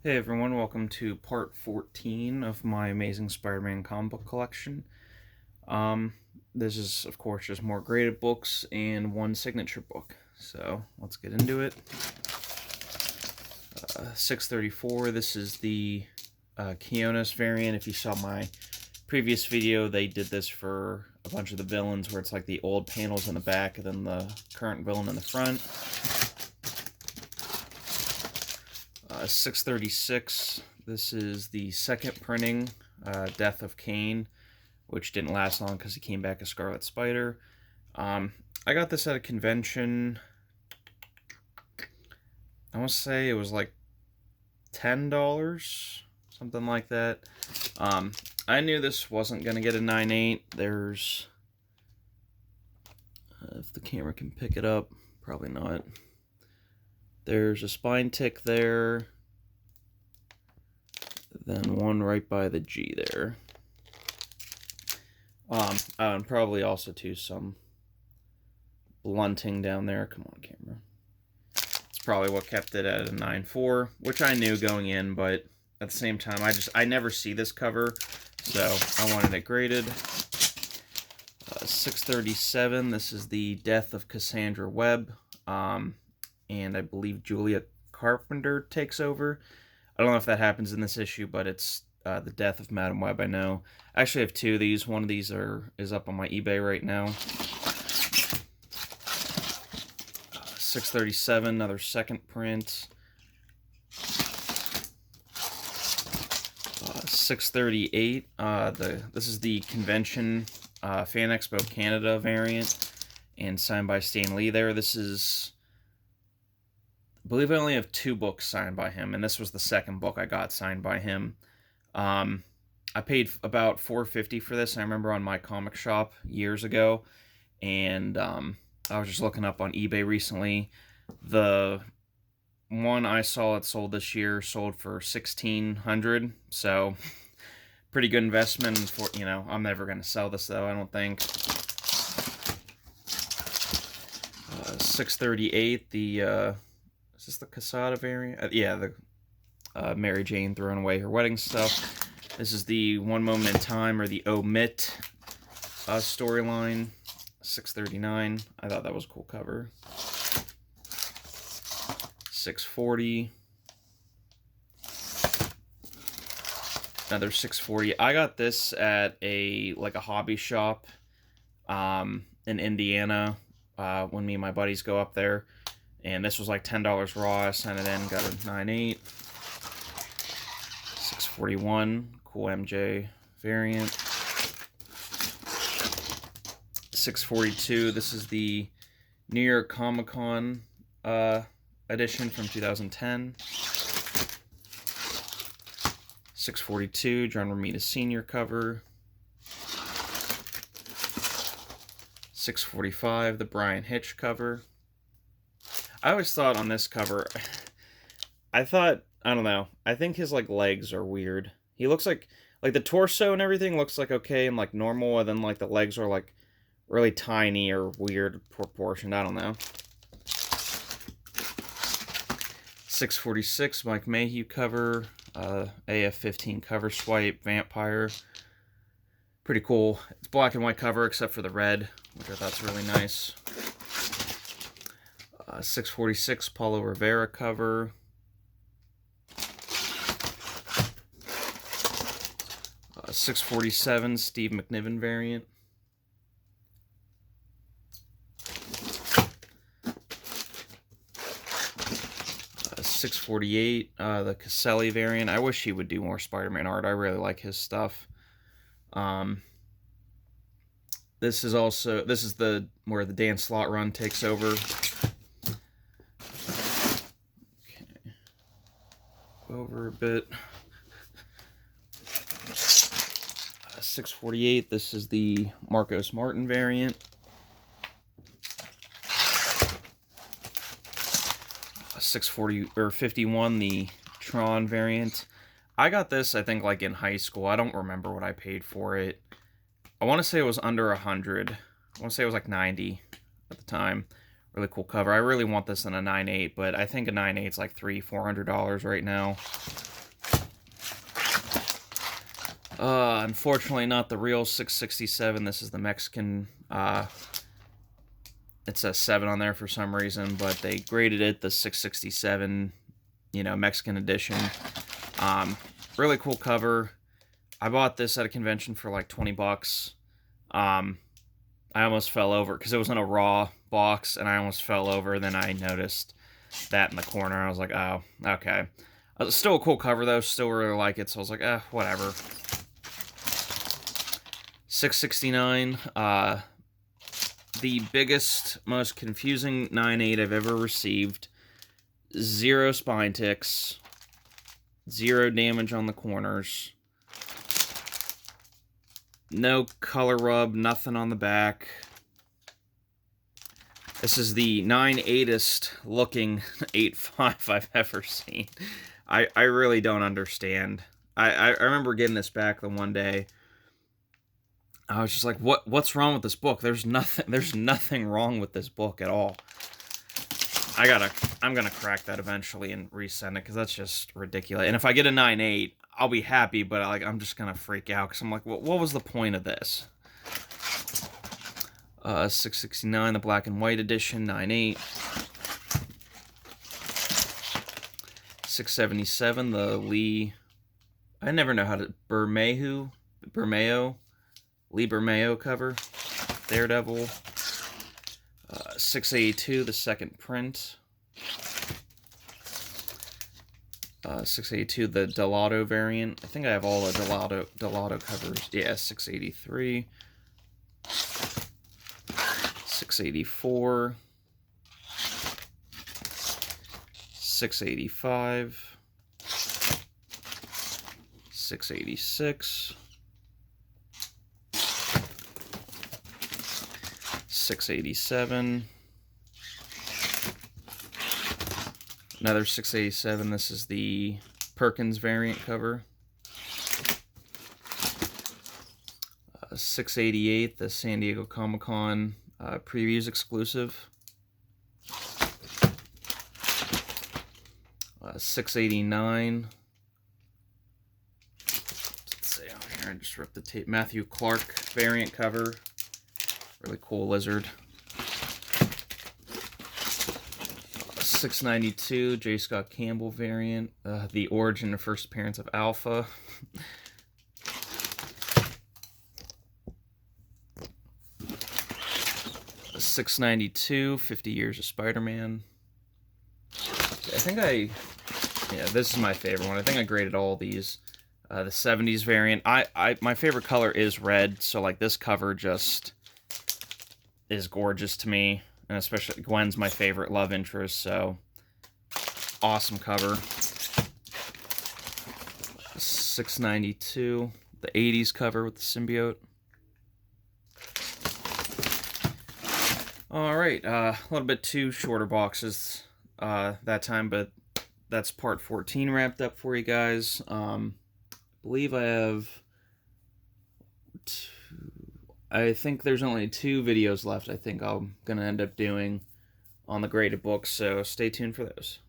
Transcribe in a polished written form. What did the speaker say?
Hey everyone, welcome to part 14 of my Amazing Spider-Man comic book collection. This is, of course, just more graded books and one signature book. So, let's get into it. 634, this is the Kionis variant. If you saw my previous video, they did this for a bunch of the villains where it's like the old panels in the back and then the current villain in the front. 636, this is the second printing, Death of Kane, which didn't last long because he came back as Scarlet Spider. I got this at a convention. I want to say it was like $10, something like that. I knew this wasn't going to get a 9.8. There's, if the camera can pick it up, probably not. There's a spine tick there, then one right by the G there. And probably also too some blunting down there. Come on, camera. It's probably what kept it at a 9.4, which I knew going in, but at the same time, I never see this cover, so I wanted it graded. 637. This is the Death of Cassandra Webb. And I believe Julia Carpenter takes over. I don't know if that happens in this issue, but it's the Death of Madam Web, I know. I actually have two of these. One of these is up on my eBay right now. 637, another second print. 638, this is the Convention Fan Expo Canada variant, and signed by Stan Lee there. This is, I believe I only have two books signed by him, and this was the second book I got signed by him. I paid about $4.50 for this. I remember on my comic shop years ago, and I was just looking up on eBay recently. The one I saw it sold this year sold for $1,600, so pretty good investment. For, you know, I'm never going to sell this though, I don't think. 638, the is this the Quesada variant? Yeah, the Mary Jane throwing away her wedding stuff. This is the One Moment in Time, or the Omit storyline. 639. I thought that was a cool cover. 640. Another 640. I got this at a hobby shop in Indiana when me and my buddies go up there. And this was like $10 raw. I sent it in, got a 9.8. 641, cool MJ variant. 642, this is the New York Comic Con edition from 2010. 642, John Romita Sr. cover. 645, the Brian Hitch cover. I always thought on this cover, I don't know, I think his legs are weird. He looks like the torso and everything looks like okay and normal, and then the legs are really tiny or weird proportioned. I don't know. 646, Mike Mayhew cover, AF-15 cover swipe, Vampire. Pretty cool. It's black and white cover except for the red, which I thought's really nice. 646, Paulo Rivera cover. 647, Steve McNiven variant. 648, the Caselli variant. I wish he would do more Spider-Man art. I really like his stuff. This is the where the Dan Slott run takes over. Okay. Over a bit. 648, this is the Marcos Martin variant. 640 or 51, the Tron variant. I got this, I think, in high school. I don't remember what I paid for it. I want to say it was under 100. I want to say it was 90 at the time. Really cool cover. I really want this in a 9.8, but I think a 9.8 is $300-$400 right now. Unfortunately, not the real 667. This is the Mexican. It's a 7 on there for some reason, but they graded it the 667, Mexican edition. Really cool cover. I bought this at a convention for like 20 bucks. I almost fell over because it was in a raw box, and I almost fell over. Then I noticed that in the corner. I was like, oh, okay. Still a cool cover, though. Still really like it, so I was like, whatever. 669. The biggest, most confusing 9.8 I've ever received. 0 spine ticks. 0 damage on the corners. No color rub, nothing on the back. This is the 9.8est looking 8.5 I've ever seen. I really don't understand. I remember getting this back the one day. I was just like, what's wrong with this book? There's nothing wrong with this book at all. I'm gonna crack that eventually and resend it, because that's just ridiculous. And if I get a 9.8, I'll be happy, but I'm just gonna freak out, because I'm like, what was the point of this? 669, the black and white edition, 9.8. 677, the Lee, I never know how to, Bermejo, Lee Bermejo cover, Daredevil. 682, the second print. 682, the Delato variant. I think I have all the Delato covers. Yeah, 683. 684. 685. 686. 687. Another 687. This is the Perkins variant cover. 688, the San Diego Comic-Con previews exclusive. 689. Let's see on here. I just ripped the tape. Matthew Clark variant cover. Really cool lizard. 692, J. Scott Campbell variant. The origin and first appearance of Alpha. 692, 50 Years of Spider-Man. Yeah, this is my favorite one. I think I graded all these. The 70s variant. My favorite color is red, so like this cover just is gorgeous to me, and especially Gwen's my favorite love interest, so awesome cover. 692, the 80s cover with the symbiote. Alright, a little bit two shorter boxes that time, but that's part 14 wrapped up for you guys. I believe I have I think there's only 2 videos left I think I'm going to end up doing on the graded books, so stay tuned for those.